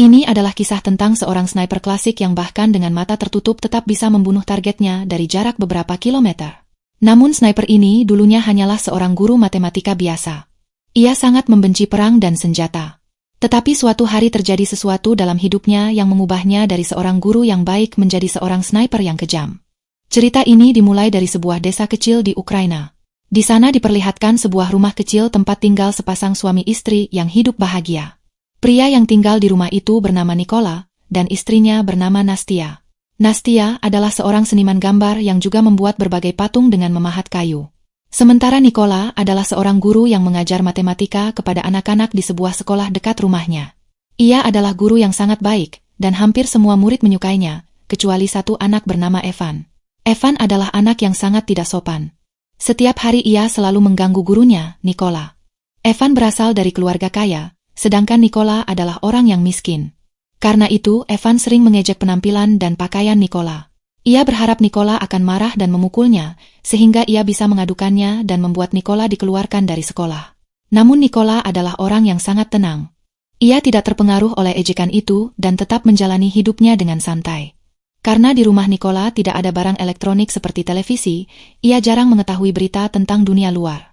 Ini adalah kisah tentang seorang sniper klasik yang bahkan dengan mata tertutup tetap bisa membunuh targetnya dari jarak beberapa kilometer. Namun sniper ini dulunya hanyalah seorang guru matematika biasa. Ia sangat membenci perang dan senjata. Tetapi suatu hari terjadi sesuatu dalam hidupnya yang mengubahnya dari seorang guru yang baik menjadi seorang sniper yang kejam. Cerita ini dimulai dari sebuah desa kecil di Ukraina. Di sana diperlihatkan sebuah rumah kecil tempat tinggal sepasang suami istri yang hidup bahagia. Pria yang tinggal di rumah itu bernama Nikola, dan istrinya bernama Nastia. Nastia adalah seorang seniman gambar yang juga membuat berbagai patung dengan memahat kayu. Sementara Nikola adalah seorang guru yang mengajar matematika kepada anak-anak di sebuah sekolah dekat rumahnya. Ia adalah guru yang sangat baik, dan hampir semua murid menyukainya, kecuali satu anak bernama Evan. Evan adalah anak yang sangat tidak sopan. Setiap hari ia selalu mengganggu gurunya, Nikola. Evan berasal dari keluarga kaya, sedangkan Nikola adalah orang yang miskin. Karena itu, Evan sering mengejek penampilan dan pakaian Nikola. Ia berharap Nikola akan marah dan memukulnya, sehingga ia bisa mengadukannya dan membuat Nikola dikeluarkan dari sekolah. Namun Nikola adalah orang yang sangat tenang. Ia tidak terpengaruh oleh ejekan itu dan tetap menjalani hidupnya dengan santai. Karena di rumah Nikola tidak ada barang elektronik seperti televisi, ia jarang mengetahui berita tentang dunia luar.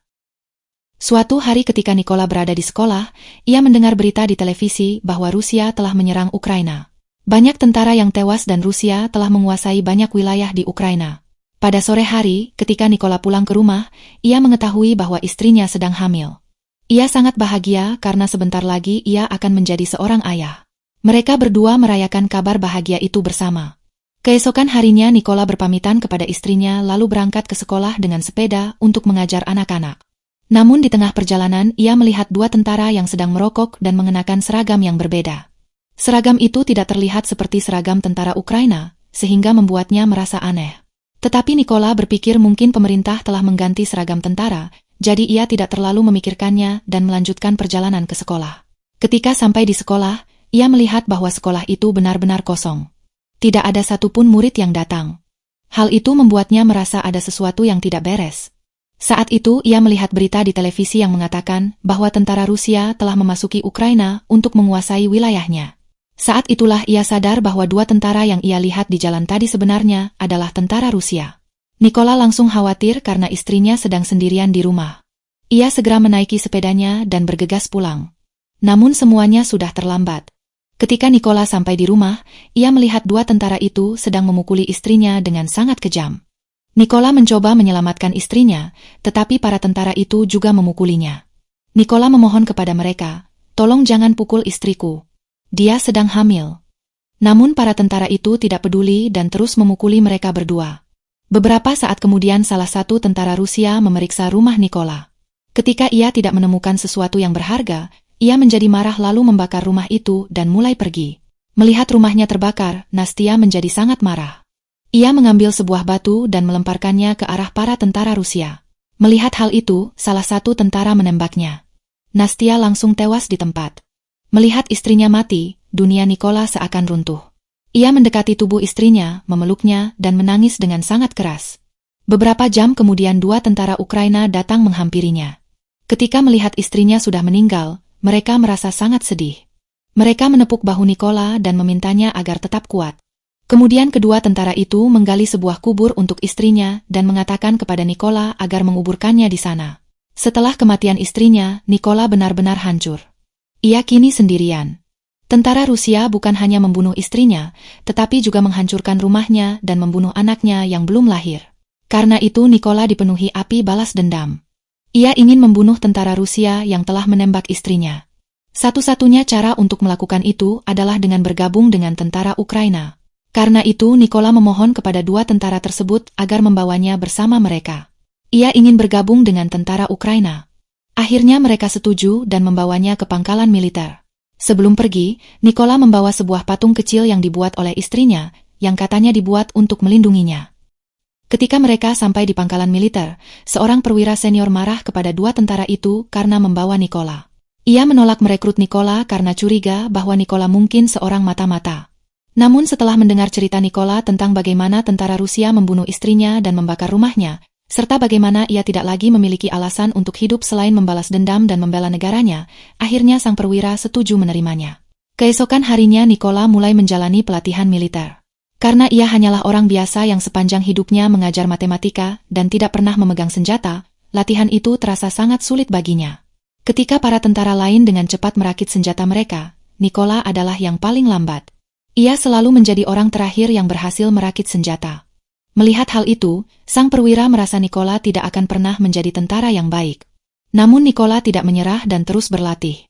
Suatu hari ketika Nikola berada di sekolah, ia mendengar berita di televisi bahwa Rusia telah menyerang Ukraina. Banyak tentara yang tewas dan Rusia telah menguasai banyak wilayah di Ukraina. Pada sore hari, ketika Nikola pulang ke rumah, ia mengetahui bahwa istrinya sedang hamil. Ia sangat bahagia karena sebentar lagi ia akan menjadi seorang ayah. Mereka berdua merayakan kabar bahagia itu bersama. Keesokan harinya Nikola berpamitan kepada istrinya lalu berangkat ke sekolah dengan sepeda untuk mengajar anak-anak. Namun di tengah perjalanan ia melihat dua tentara yang sedang merokok dan mengenakan seragam yang berbeda. Seragam itu tidak terlihat seperti seragam tentara Ukraina, sehingga membuatnya merasa aneh. Tetapi Nikola berpikir mungkin pemerintah telah mengganti seragam tentara, jadi ia tidak terlalu memikirkannya dan melanjutkan perjalanan ke sekolah. Ketika sampai di sekolah, ia melihat bahwa sekolah itu benar-benar kosong. Tidak ada satupun murid yang datang. Hal itu membuatnya merasa ada sesuatu yang tidak beres. Saat itu ia melihat berita di televisi yang mengatakan bahwa tentara Rusia telah memasuki Ukraina untuk menguasai wilayahnya. Saat itulah ia sadar bahwa dua tentara yang ia lihat di jalan tadi sebenarnya adalah tentara Rusia. Nikola langsung khawatir karena istrinya sedang sendirian di rumah. Ia segera menaiki sepedanya dan bergegas pulang. Namun semuanya sudah terlambat. Ketika Nikola sampai di rumah, ia melihat dua tentara itu sedang memukuli istrinya dengan sangat kejam. Nikola mencoba menyelamatkan istrinya, tetapi para tentara itu juga memukulinya. Nikola memohon kepada mereka, "Tolong jangan pukul istriku. Dia sedang hamil." Namun para tentara itu tidak peduli dan terus memukuli mereka berdua. Beberapa saat kemudian salah satu tentara Rusia memeriksa rumah Nikola. Ketika ia tidak menemukan sesuatu yang berharga, ia menjadi marah lalu membakar rumah itu dan mulai pergi. Melihat rumahnya terbakar, Nastia menjadi sangat marah. Ia mengambil sebuah batu dan melemparkannya ke arah para tentara Rusia. Melihat hal itu, salah satu tentara menembaknya. Nastia langsung tewas di tempat. Melihat istrinya mati, dunia Nikola seakan runtuh. Ia mendekati tubuh istrinya, memeluknya, dan menangis dengan sangat keras. Beberapa jam kemudian dua tentara Ukraina datang menghampirinya. Ketika melihat istrinya sudah meninggal, mereka merasa sangat sedih. Mereka menepuk bahu Nikola dan memintanya agar tetap kuat. Kemudian kedua tentara itu menggali sebuah kubur untuk istrinya dan mengatakan kepada Nikola agar menguburkannya di sana. Setelah kematian istrinya, Nikola benar-benar hancur. Ia kini sendirian. Tentara Rusia bukan hanya membunuh istrinya, tetapi juga menghancurkan rumahnya dan membunuh anaknya yang belum lahir. Karena itu Nikola dipenuhi api balas dendam. Ia ingin membunuh tentara Rusia yang telah menembak istrinya. Satu-satunya cara untuk melakukan itu adalah dengan bergabung dengan tentara Ukraina. Karena itu Nikola memohon kepada dua tentara tersebut agar membawanya bersama mereka. Ia ingin bergabung dengan tentara Ukraina. Akhirnya mereka setuju dan membawanya ke pangkalan militer. Sebelum pergi, Nikola membawa sebuah patung kecil yang dibuat oleh istrinya, yang katanya dibuat untuk melindunginya. Ketika mereka sampai di pangkalan militer, seorang perwira senior marah kepada dua tentara itu karena membawa Nikola. Ia menolak merekrut Nikola karena curiga bahwa Nikola mungkin seorang mata-mata. Namun setelah mendengar cerita Nikola tentang bagaimana tentara Rusia membunuh istrinya dan membakar rumahnya, serta bagaimana ia tidak lagi memiliki alasan untuk hidup selain membalas dendam dan membela negaranya, akhirnya sang perwira setuju menerimanya. Keesokan harinya Nikola mulai menjalani pelatihan militer. Karena ia hanyalah orang biasa yang sepanjang hidupnya mengajar matematika dan tidak pernah memegang senjata, latihan itu terasa sangat sulit baginya. Ketika para tentara lain dengan cepat merakit senjata mereka, Nikola adalah yang paling lambat. Ia selalu menjadi orang terakhir yang berhasil merakit senjata. Melihat hal itu, sang perwira merasa Nikola tidak akan pernah menjadi tentara yang baik. Namun Nikola tidak menyerah dan terus berlatih.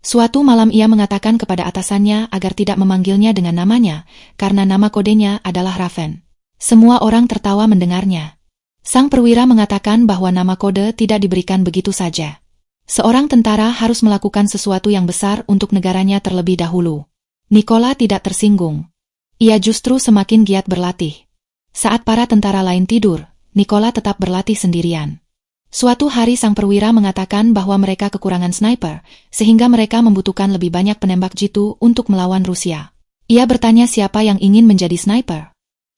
Suatu malam ia mengatakan kepada atasannya agar tidak memanggilnya dengan namanya, karena nama kodenya adalah Raven. Semua orang tertawa mendengarnya. Sang perwira mengatakan bahwa nama kode tidak diberikan begitu saja. Seorang tentara harus melakukan sesuatu yang besar untuk negaranya terlebih dahulu. Nikola tidak tersinggung. Ia justru semakin giat berlatih. Saat para tentara lain tidur, Nikola tetap berlatih sendirian. Suatu hari sang perwira mengatakan bahwa mereka kekurangan sniper, sehingga mereka membutuhkan lebih banyak penembak jitu untuk melawan Rusia. Ia bertanya siapa yang ingin menjadi sniper.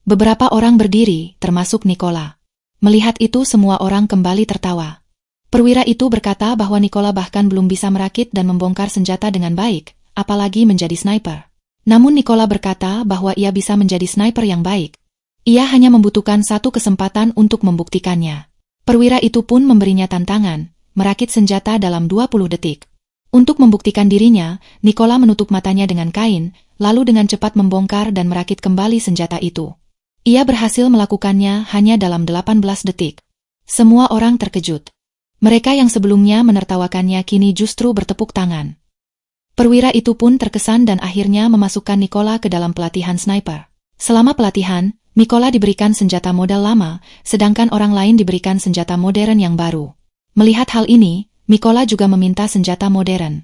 Beberapa orang berdiri, termasuk Nikola. Melihat itu semua orang kembali tertawa. Perwira itu berkata bahwa Nikola bahkan belum bisa merakit dan membongkar senjata dengan baik, apalagi menjadi sniper. Namun Nikola berkata bahwa ia bisa menjadi sniper yang baik. Ia hanya membutuhkan satu kesempatan untuk membuktikannya. Perwira itu pun memberinya tantangan, merakit senjata dalam 20 detik. Untuk membuktikan dirinya, Nikola menutup matanya dengan kain, lalu dengan cepat membongkar dan merakit kembali senjata itu. Ia berhasil melakukannya hanya dalam 18 detik. Semua orang terkejut. Mereka yang sebelumnya menertawakannya kini justru bertepuk tangan. Perwira itu pun terkesan dan akhirnya memasukkan Nikola ke dalam pelatihan sniper. Selama pelatihan, Nikola diberikan senjata model lama, sedangkan orang lain diberikan senjata modern yang baru. Melihat hal ini, Nikola juga meminta senjata modern.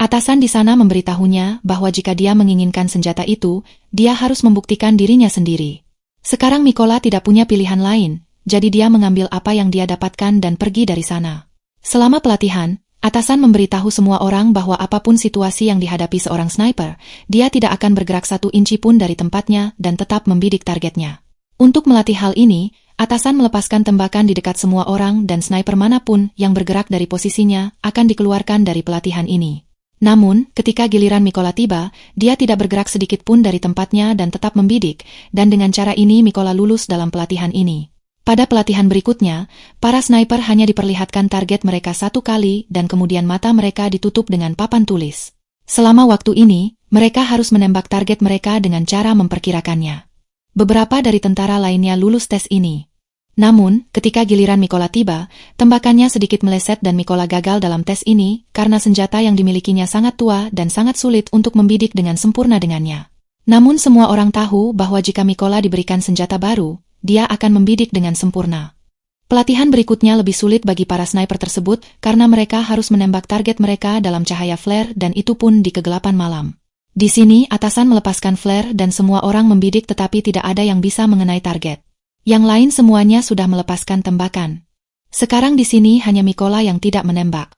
Atasan di sana memberitahunya bahwa jika dia menginginkan senjata itu, dia harus membuktikan dirinya sendiri. Sekarang Nikola tidak punya pilihan lain, jadi dia mengambil apa yang dia dapatkan dan pergi dari sana. Selama pelatihan, atasan memberitahu semua orang bahwa apapun situasi yang dihadapi seorang sniper, dia tidak akan bergerak 1 inci pun dari tempatnya dan tetap membidik targetnya. Untuk melatih hal ini, atasan melepaskan tembakan di dekat semua orang dan sniper manapun yang bergerak dari posisinya akan dikeluarkan dari pelatihan ini. Namun, ketika giliran Nikola tiba, dia tidak bergerak sedikit pun dari tempatnya dan tetap membidik, dan dengan cara ini Nikola lulus dalam pelatihan ini. Pada pelatihan berikutnya, para sniper hanya diperlihatkan target mereka 1 kali dan kemudian mata mereka ditutup dengan papan tulis. Selama waktu ini, mereka harus menembak target mereka dengan cara memperkirakannya. Beberapa dari tentara lainnya lulus tes ini. Namun, ketika giliran Nikola tiba, tembakannya sedikit meleset dan Nikola gagal dalam tes ini karena senjata yang dimilikinya sangat tua dan sangat sulit untuk membidik dengan sempurna dengannya. Namun semua orang tahu bahwa jika Nikola diberikan senjata baru, dia akan membidik dengan sempurna. Pelatihan berikutnya lebih sulit bagi para sniper tersebut karena mereka harus menembak target mereka dalam cahaya flare dan itu pun di kegelapan malam. Di sini atasan melepaskan flare dan semua orang membidik tetapi tidak ada yang bisa mengenai target. Yang lain semuanya sudah melepaskan tembakan. Sekarang di sini hanya Nikola yang tidak menembak.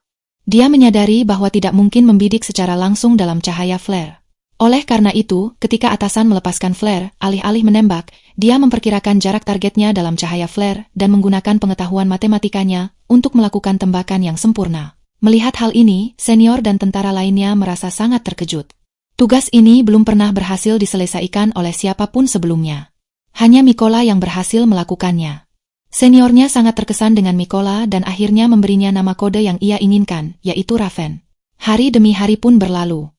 Dia menyadari bahwa tidak mungkin membidik secara langsung dalam cahaya flare. Oleh karena itu, ketika atasan melepaskan flare, alih-alih menembak, dia memperkirakan jarak targetnya dalam cahaya flare dan menggunakan pengetahuan matematikanya untuk melakukan tembakan yang sempurna. Melihat hal ini, senior dan tentara lainnya merasa sangat terkejut. Tugas ini belum pernah berhasil diselesaikan oleh siapapun sebelumnya. Hanya Nikola yang berhasil melakukannya. Seniornya sangat terkesan dengan Nikola dan akhirnya memberinya nama kode yang ia inginkan, yaitu Raven. Hari demi hari pun berlalu.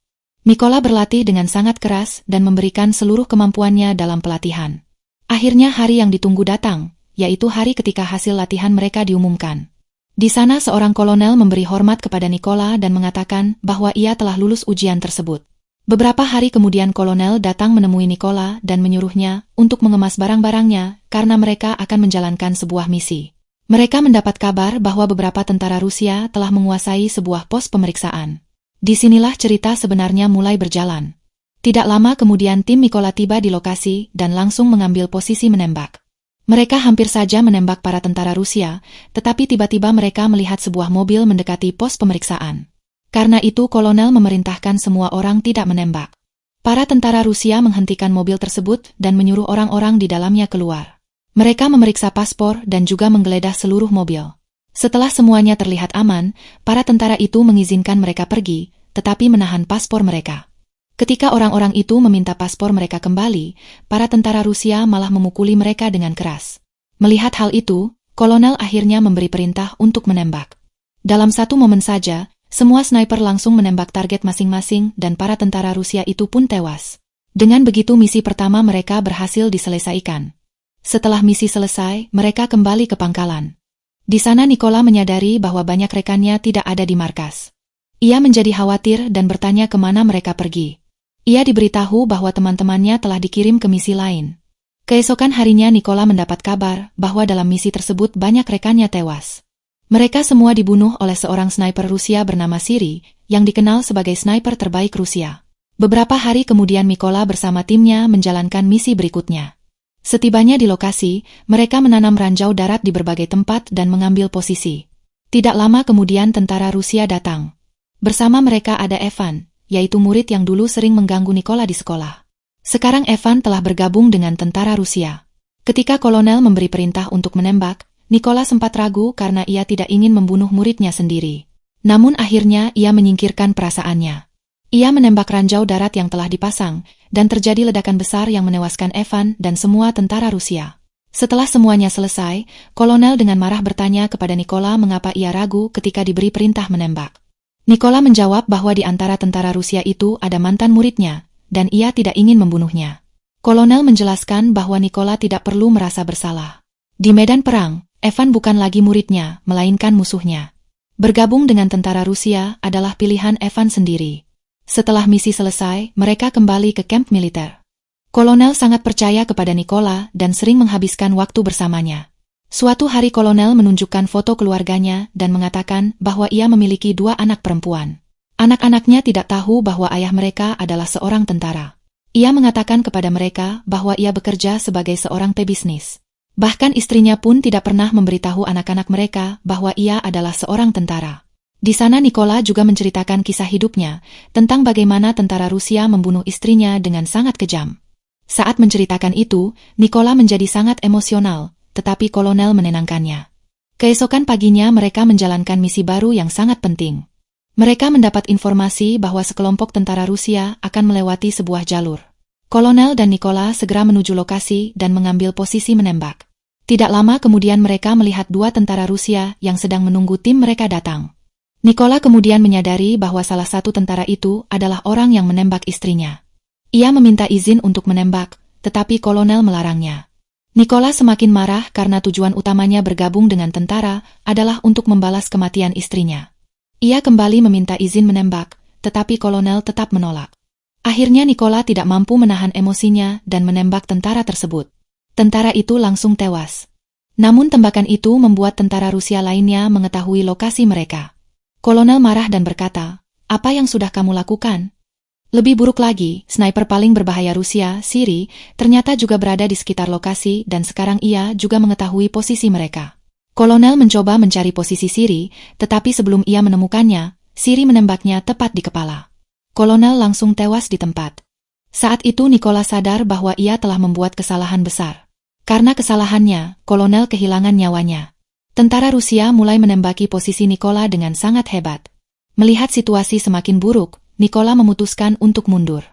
Nikola berlatih dengan sangat keras dan memberikan seluruh kemampuannya dalam pelatihan. Akhirnya hari yang ditunggu datang, yaitu hari ketika hasil latihan mereka diumumkan. Di sana seorang kolonel memberi hormat kepada Nikola dan mengatakan bahwa ia telah lulus ujian tersebut. Beberapa hari kemudian kolonel datang menemui Nikola dan menyuruhnya untuk mengemas barang-barangnya karena mereka akan menjalankan sebuah misi. Mereka mendapat kabar bahwa beberapa tentara Rusia telah menguasai sebuah pos pemeriksaan. Disinilah cerita sebenarnya mulai berjalan. Tidak lama kemudian tim Nikola tiba di lokasi dan langsung mengambil posisi menembak. Mereka hampir saja menembak para tentara Rusia, tetapi tiba-tiba mereka melihat sebuah mobil mendekati pos pemeriksaan. Karena itu kolonel memerintahkan semua orang tidak menembak. Para tentara Rusia menghentikan mobil tersebut dan menyuruh orang-orang di dalamnya keluar. Mereka memeriksa paspor dan juga menggeledah seluruh mobil. Setelah semuanya terlihat aman, para tentara itu mengizinkan mereka pergi, tetapi menahan paspor mereka. Ketika orang-orang itu meminta paspor mereka kembali, para tentara Rusia malah memukuli mereka dengan keras. Melihat hal itu, kolonel akhirnya memberi perintah untuk menembak. Dalam satu momen saja, semua sniper langsung menembak target masing-masing dan para tentara Rusia itu pun tewas. Dengan begitu misi pertama mereka berhasil diselesaikan. Setelah misi selesai, mereka kembali ke pangkalan. Di sana Nikola menyadari bahwa banyak rekannya tidak ada di markas. Ia menjadi khawatir dan bertanya kemana mereka pergi. Ia diberitahu bahwa teman-temannya telah dikirim ke misi lain. Keesokan harinya Nikola mendapat kabar bahwa dalam misi tersebut banyak rekannya tewas. Mereka semua dibunuh oleh seorang sniper Rusia bernama Siri, yang dikenal sebagai sniper terbaik Rusia. Beberapa hari kemudian Nikola bersama timnya menjalankan misi berikutnya. Setibanya di lokasi, mereka menanam ranjau darat di berbagai tempat dan mengambil posisi. Tidak lama kemudian tentara Rusia datang. Bersama mereka ada Evan, yaitu murid yang dulu sering mengganggu Nikola di sekolah. Sekarang Evan telah bergabung dengan tentara Rusia. Ketika kolonel memberi perintah untuk menembak, Nikola sempat ragu karena ia tidak ingin membunuh muridnya sendiri. Namun akhirnya ia menyingkirkan perasaannya. Ia menembak ranjau darat yang telah dipasang, dan terjadi ledakan besar yang menewaskan Evan dan semua tentara Rusia. Setelah semuanya selesai, kolonel dengan marah bertanya kepada Nikola mengapa ia ragu ketika diberi perintah menembak. Nikola menjawab bahwa di antara tentara Rusia itu ada mantan muridnya, dan ia tidak ingin membunuhnya. Kolonel menjelaskan bahwa Nikola tidak perlu merasa bersalah. Di medan perang, Evan bukan lagi muridnya, melainkan musuhnya. Bergabung dengan tentara Rusia adalah pilihan Evan sendiri. Setelah misi selesai, mereka kembali ke kamp militer. Kolonel sangat percaya kepada Nikola dan sering menghabiskan waktu bersamanya. Suatu hari kolonel menunjukkan foto keluarganya dan mengatakan bahwa ia memiliki 2 anak perempuan. Anak-anaknya tidak tahu bahwa ayah mereka adalah seorang tentara. Ia mengatakan kepada mereka bahwa ia bekerja sebagai seorang pebisnis. Bahkan istrinya pun tidak pernah memberitahu anak-anak mereka bahwa ia adalah seorang tentara. Di sana Nikola juga menceritakan kisah hidupnya tentang bagaimana tentara Rusia membunuh istrinya dengan sangat kejam. Saat menceritakan itu, Nikola menjadi sangat emosional, tetapi kolonel menenangkannya. Keesokan paginya mereka menjalankan misi baru yang sangat penting. Mereka mendapat informasi bahwa sekelompok tentara Rusia akan melewati sebuah jalur. Kolonel dan Nikola segera menuju lokasi dan mengambil posisi menembak. Tidak lama kemudian mereka melihat 2 tentara Rusia yang sedang menunggu tim mereka datang. Nikola kemudian menyadari bahwa salah satu tentara itu adalah orang yang menembak istrinya. Ia meminta izin untuk menembak, tetapi kolonel melarangnya. Nikola semakin marah karena tujuan utamanya bergabung dengan tentara adalah untuk membalas kematian istrinya. Ia kembali meminta izin menembak, tetapi kolonel tetap menolak. Akhirnya Nikola tidak mampu menahan emosinya dan menembak tentara tersebut. Tentara itu langsung tewas. Namun tembakan itu membuat tentara Rusia lainnya mengetahui lokasi mereka. Kolonel marah dan berkata, "Apa yang sudah kamu lakukan?" Lebih buruk lagi, sniper paling berbahaya Rusia, Siri, ternyata juga berada di sekitar lokasi dan sekarang ia juga mengetahui posisi mereka. Kolonel mencoba mencari posisi Siri, tetapi sebelum ia menemukannya, Siri menembaknya tepat di kepala. Kolonel langsung tewas di tempat. Saat itu Nikola sadar bahwa ia telah membuat kesalahan besar. Karena kesalahannya, kolonel kehilangan nyawanya. Tentara Rusia mulai menembaki posisi Nikola dengan sangat hebat. Melihat situasi semakin buruk, Nikola memutuskan untuk mundur.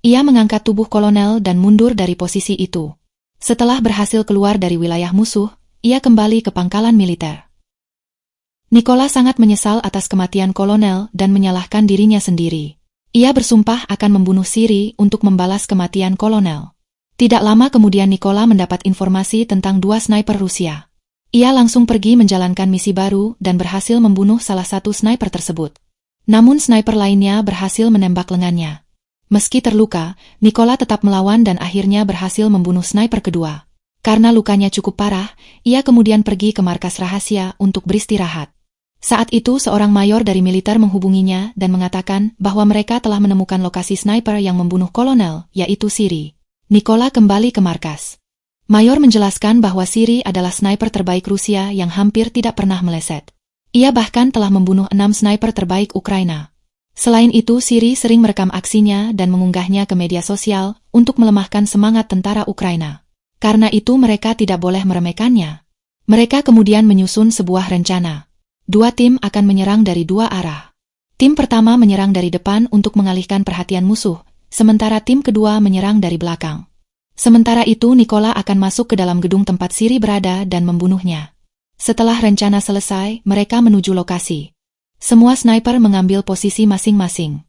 Ia mengangkat tubuh kolonel dan mundur dari posisi itu. Setelah berhasil keluar dari wilayah musuh, ia kembali ke pangkalan militer. Nikola sangat menyesal atas kematian kolonel dan menyalahkan dirinya sendiri. Ia bersumpah akan membunuh Siri untuk membalas kematian kolonel. Tidak lama kemudian Nikola mendapat informasi tentang 2 sniper Rusia. Ia langsung pergi menjalankan misi baru dan berhasil membunuh salah satu sniper tersebut. Namun sniper lainnya berhasil menembak lengannya. Meski terluka, Nikola tetap melawan dan akhirnya berhasil membunuh sniper kedua. Karena lukanya cukup parah, ia kemudian pergi ke markas rahasia untuk beristirahat. Saat itu seorang mayor dari militer menghubunginya dan mengatakan bahwa mereka telah menemukan lokasi sniper yang membunuh kolonel, yaitu Siri. Nikola kembali ke markas. Mayor menjelaskan bahwa Siri adalah sniper terbaik Rusia yang hampir tidak pernah meleset. Ia bahkan telah membunuh 6 sniper terbaik Ukraina. Selain itu, Siri sering merekam aksinya dan mengunggahnya ke media sosial untuk melemahkan semangat tentara Ukraina. Karena itu mereka tidak boleh meremehkannya. Mereka kemudian menyusun sebuah rencana. 2 tim akan menyerang dari 2 arah. Tim pertama menyerang dari depan untuk mengalihkan perhatian musuh, sementara tim kedua menyerang dari belakang. Sementara itu Nikola akan masuk ke dalam gedung tempat Siri berada dan membunuhnya. Setelah rencana selesai, mereka menuju lokasi. Semua sniper mengambil posisi masing-masing.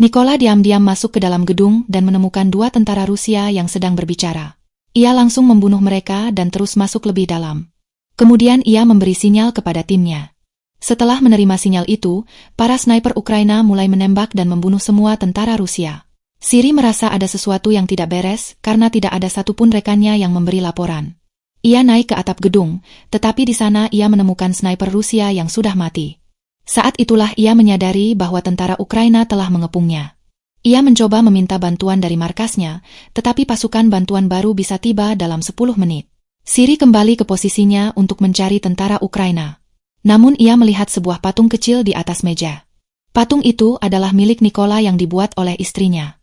Nikola diam-diam masuk ke dalam gedung dan menemukan dua tentara Rusia yang sedang berbicara. Ia langsung membunuh mereka dan terus masuk lebih dalam. Kemudian ia memberi sinyal kepada timnya. Setelah menerima sinyal itu, para sniper Ukraina mulai menembak dan membunuh semua tentara Rusia. Siri merasa ada sesuatu yang tidak beres karena tidak ada satupun rekannya yang memberi laporan. Ia naik ke atap gedung, tetapi di sana ia menemukan sniper Rusia yang sudah mati. Saat itulah ia menyadari bahwa tentara Ukraina telah mengepungnya. Ia mencoba meminta bantuan dari markasnya, tetapi pasukan bantuan baru bisa tiba dalam 10 menit. Siri kembali ke posisinya untuk mencari tentara Ukraina. Namun ia melihat sebuah patung kecil di atas meja. Patung itu adalah milik Nikola yang dibuat oleh istrinya.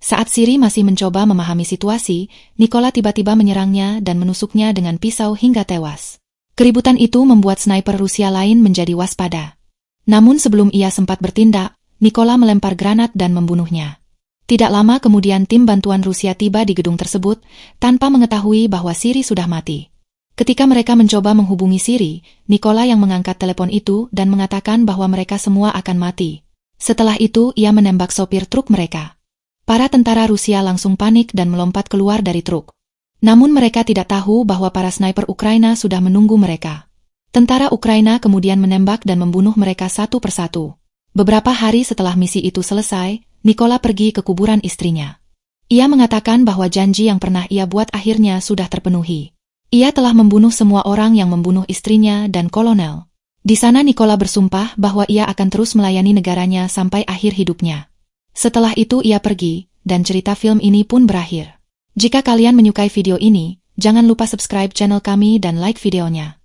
Saat Siri masih mencoba memahami situasi, Nikola tiba-tiba menyerangnya dan menusuknya dengan pisau hingga tewas. Keributan itu membuat sniper Rusia lain menjadi waspada. Namun sebelum ia sempat bertindak, Nikola melempar granat dan membunuhnya. Tidak lama kemudian tim bantuan Rusia tiba di gedung tersebut, tanpa mengetahui bahwa Siri sudah mati. Ketika mereka mencoba menghubungi Siri, Nikola yang mengangkat telepon itu dan mengatakan bahwa mereka semua akan mati. Setelah itu ia menembak sopir truk mereka. Para tentara Rusia langsung panik dan melompat keluar dari truk. Namun mereka tidak tahu bahwa para sniper Ukraina sudah menunggu mereka. Tentara Ukraina kemudian menembak dan membunuh mereka satu persatu. Beberapa hari setelah misi itu selesai, Nikola pergi ke kuburan istrinya. Ia mengatakan bahwa janji yang pernah ia buat akhirnya sudah terpenuhi. Ia telah membunuh semua orang yang membunuh istrinya dan kolonel. Di sana Nikola bersumpah bahwa ia akan terus melayani negaranya sampai akhir hidupnya. Setelah itu ia pergi, dan cerita film ini pun berakhir. Jika kalian menyukai video ini, jangan lupa subscribe channel kami dan like videonya.